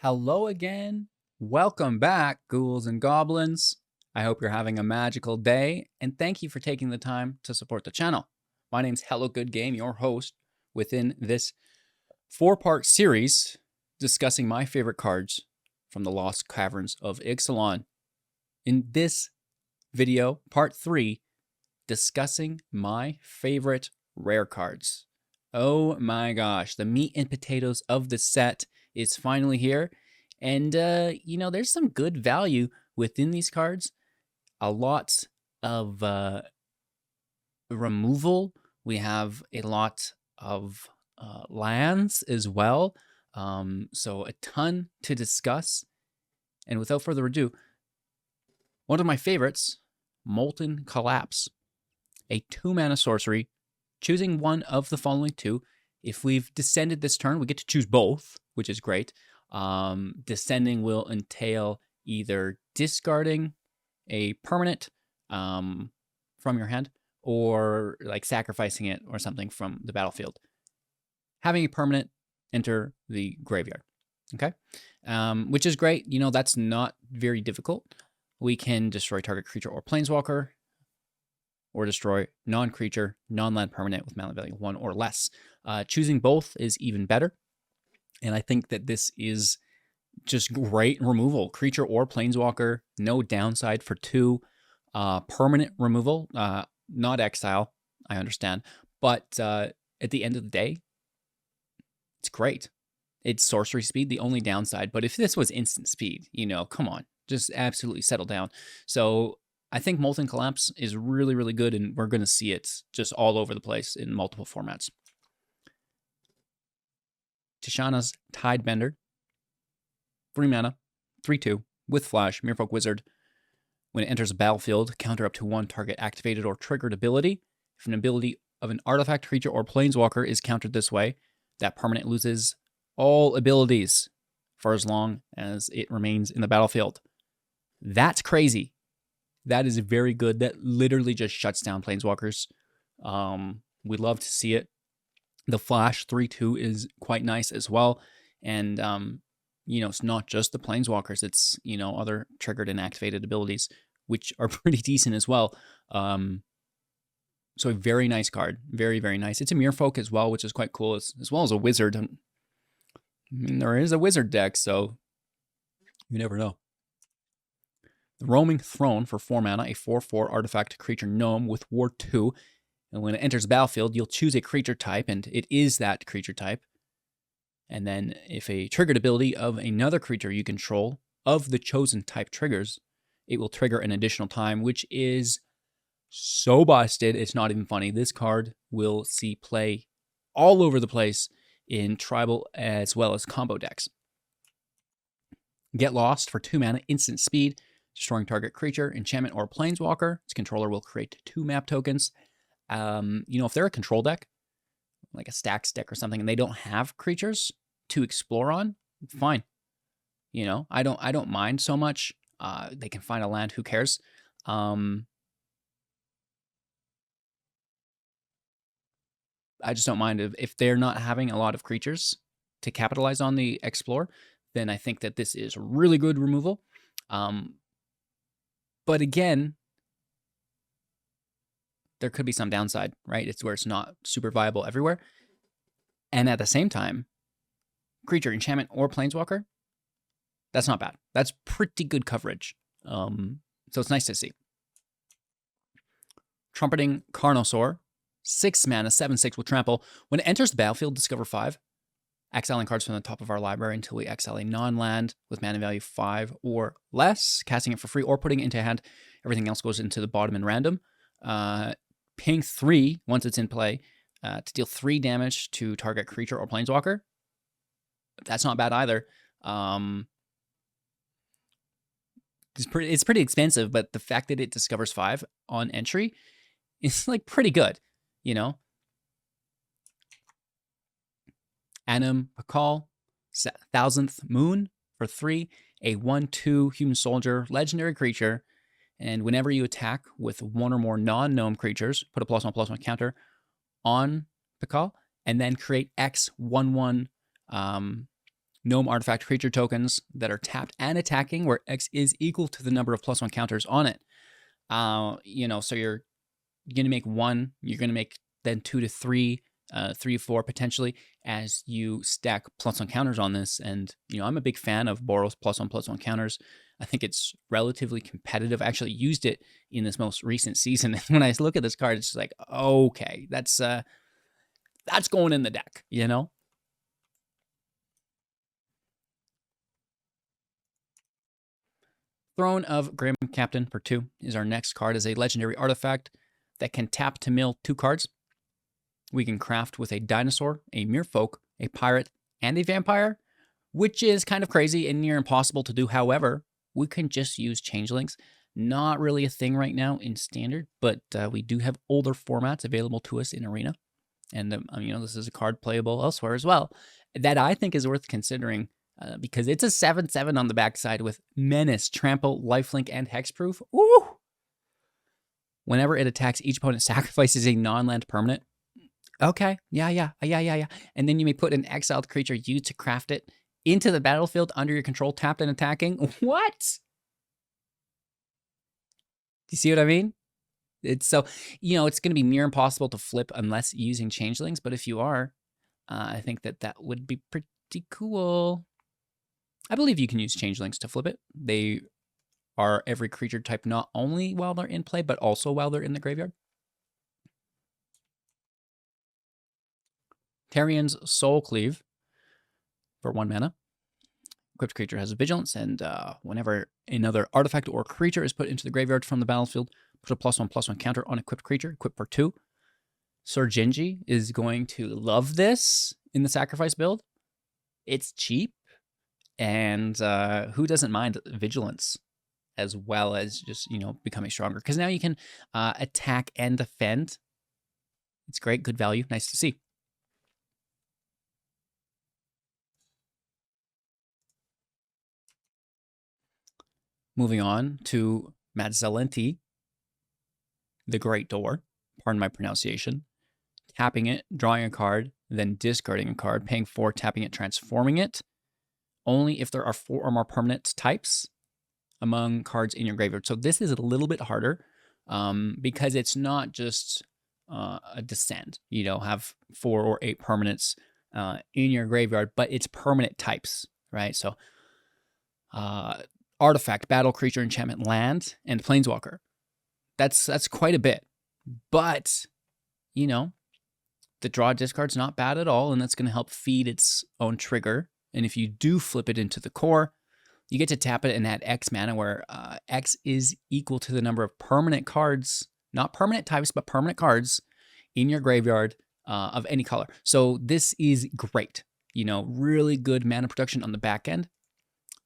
Hello again. Welcome back, ghouls and goblins. I hope you're having a magical day, and thank you for taking the time to support the channel. My name's Hello Good Game, your host within this four-part series discussing my favorite cards from the Lost Caverns of Ixilan. In this video, part 3, discussing my favorite rare cards. Oh my gosh, the meat and potatoes of the set is finally here. And, there's some good value within these cards. A lot of removal. We have a lot of lands as well. So a ton to discuss. And without further ado, one of my favorites, Molten Collapse. A 2-mana sorcery, choosing one of the following two. If we've descended this turn, we get to choose both, which is great. Descending will entail either discarding a permanent from your hand or like sacrificing it or something from the battlefield. Having a permanent enter the graveyard, okay? Which is great. That's not very difficult. We can destroy target creature or planeswalker, or destroy non-creature, non-land permanent with mana value 1 or less. Choosing both is even better. And I think that this is just great removal. Creature or planeswalker, no downside for 2. Permanent removal, not exile, I understand. But at the end of the day, it's great. It's sorcery speed, the only downside. But if this was instant speed, come on, just absolutely settle down. So I think Molten Collapse is really, really good, and we're going to see it just all over the place in multiple formats. Tishana's Tidebender, 3 mana, 3/2, with flash, Merfolk Wizard. When it enters a battlefield, counter up to 1 target activated or triggered ability. If an ability of an artifact, creature, or planeswalker is countered this way, that permanent loses all abilities for as long as it remains in the battlefield. That's crazy. That is very good. That literally just shuts down planeswalkers. We love to see it. The flash 3/2 is quite nice as well. And, it's not just the planeswalkers. It's, other triggered and activated abilities, which are pretty decent as well. So a very nice card. Very, very nice. It's a Merfolk as well, which is quite cool, as well as a wizard. I mean, there is a wizard deck, so you never know. The Roaming Throne for 4 mana, a 4/4 artifact creature gnome with Ward 2. And when it enters the battlefield, you'll choose a creature type, and it is that creature type. And then if a triggered ability of another creature you control of the chosen type triggers, it will trigger an additional time, which is so busted, it's not even funny. This card will see play all over the place in tribal as well as combo decks. Get Lost for 2 mana, instant speed. Destroying target creature, enchantment, or planeswalker. Its controller will create 2 map tokens. If they're a control deck, like a stacks deck or something, and they don't have creatures to explore on, fine. I don't mind so much. They can find a land, who cares? I just don't mind if they're not having a lot of creatures to capitalize on the explore, then I think that this is really good removal. But again, there could be some downside, right? It's where it's not super viable everywhere. And at the same time, creature, enchantment, or planeswalker, that's not bad. That's pretty good coverage. So it's nice to see. Trumpeting Carnosaur, 6 mana, 7/6 with trample. When it enters the battlefield, discover 5. Exiling cards from the top of our library until we exile a non-land with mana value 5 or less, casting it for free or putting it into hand. Everything else goes into the bottom and random. Ping 3, once it's in play, to deal 3 damage to target creature or planeswalker. That's not bad either. It's pretty expensive, but the fact that it discovers 5 on entry is like pretty good, Anum Pakal, 1000th Moon for 3, a 1/2 human soldier, legendary creature, and whenever you attack with 1 or more non-gnome creatures, put a +1/+1 counter on Pakal, and then create X 1/1 gnome artifact creature tokens that are tapped and attacking, where X is equal to the number of +1 counters on it. So you're going to make 1, you're going to make then 2 to 3, 3 to 4 potentially, as you stack +1 counters on this. And, I'm a big fan of Boros +1/+1 counters. I think it's relatively competitive. I actually used it in this most recent season. And when I look at this card, it's just like, okay, that's going in the deck, Throne of Grim Captain for 2 is our next card. Is a legendary artifact that can tap to mill 2 cards. We can craft with a dinosaur, a merfolk, a pirate, and a vampire, which is kind of crazy and near impossible to do. However, we can just use changelings. Not really a thing right now in Standard, but we do have older formats available to us in Arena. And, this is a card playable elsewhere as well that I think is worth considering because it's a 7/7 on the backside with Menace, Trample, Lifelink, and Hexproof. Ooh! Whenever it attacks, each opponent sacrifices a non-land permanent. Okay, yeah. And then you may put an exiled creature used to craft it into the battlefield under your control, tapped and attacking. What? Do you see what I mean? It's so, it's going to be near impossible to flip unless using changelings. But if you are, I think that would be pretty cool. I believe you can use changelings to flip it. They are every creature type, not only while they're in play, but also while they're in the graveyard. Tarian's Soul Cleave for 1 mana. Equipped creature has vigilance, and whenever another artifact or creature is put into the graveyard from the battlefield, put a +1/+1 counter on equipped creature, equipped for 2. Sir Genji is going to love this in the sacrifice build. It's cheap, and who doesn't mind vigilance as well as just, becoming stronger? Because now you can attack and defend. It's great, good value, nice to see. Moving on to Mazzalenti, the Great Door, pardon my pronunciation. Tapping it, drawing a card, then discarding a card, paying 4, tapping it, transforming it. Only if there are 4 or more permanent types among cards in your graveyard. So this is a little bit harder because it's not just a descent. Have 4 or 8 permanents in your graveyard, but it's permanent types, right? So artifact, battle, creature, enchantment, land, and planeswalker. That's quite a bit. But, the draw discard's not bad at all, and that's going to help feed its own trigger. And if you do flip it into the core, you get to tap it and add X mana, where X is equal to the number of permanent cards, not permanent types, but permanent cards in your graveyard of any color. So this is great. Really good mana production on the back end.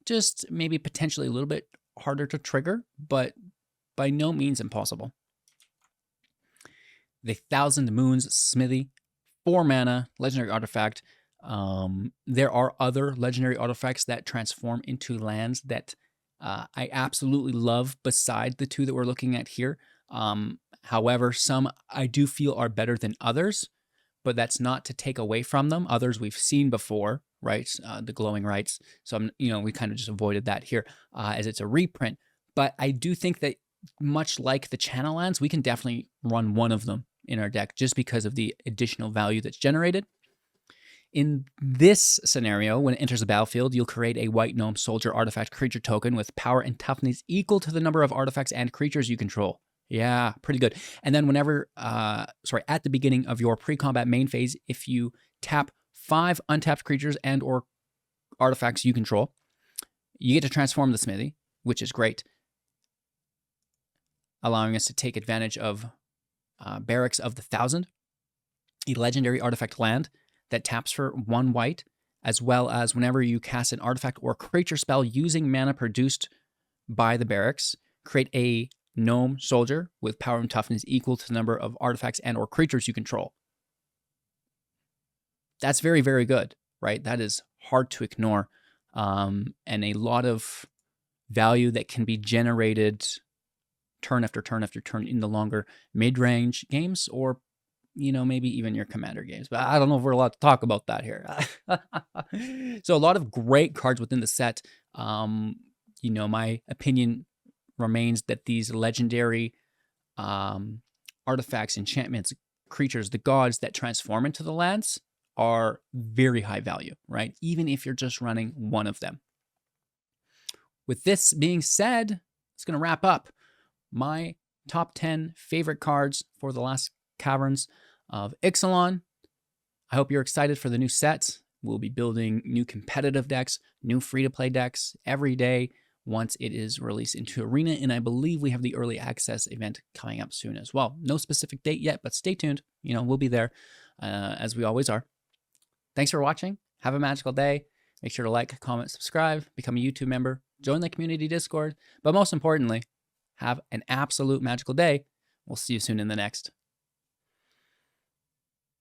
Just maybe potentially a little bit harder to trigger, but by no means impossible. The Thousand Moons Smithy, 4 mana, legendary artifact. There are other legendary artifacts that transform into lands that I absolutely love beside the 2 that we're looking at here. However, some I do feel are better than others, but that's not to take away from them. Others we've seen before, right? The Glowing Rights. So, we kind of just avoided that here as it's a reprint. But I do think that much like the channel lands, we can definitely run one of them in our deck just because of the additional value that's generated. In this scenario, when it enters the battlefield, you'll create a white gnome soldier artifact creature token with power and toughness equal to the number of artifacts and creatures you control. Yeah, pretty good. And then whenever, at the beginning of your pre-combat main phase, if you tap 5 untapped creatures and or artifacts you control, you get to transform the smithy, which is great, allowing us to take advantage of Barracks of the Thousand, a legendary artifact land that taps for 1 white, as well as whenever you cast an artifact or creature spell using mana produced by the Barracks, create a gnome soldier with power and toughness equal to the number of artifacts and or creatures you control. That's very, very good, right? That is hard to ignore, and a lot of value that can be generated turn after turn after turn in the longer mid-range games or maybe even your commander games. But I don't know if we're allowed to talk about that here. So a lot of great cards within the set. My opinion remains that these legendary artifacts, enchantments, creatures, the gods that transform into the lands are very high value, right? Even if you're just running one of them. With this being said, it's going to wrap up my top 10 favorite cards for the last Caverns of Ixilan. I hope you're excited for the new set. We'll be building new competitive decks, new free-to-play decks every day once it is released into Arena, and I believe we have the early access event coming up soon as well. No specific date yet, but stay tuned. We'll be there as we always are. Thanks for watching. Have a magical day. Make sure to like, comment, subscribe, become a YouTube member, join the community Discord, but most importantly, have an absolute magical day. We'll see you soon in the next.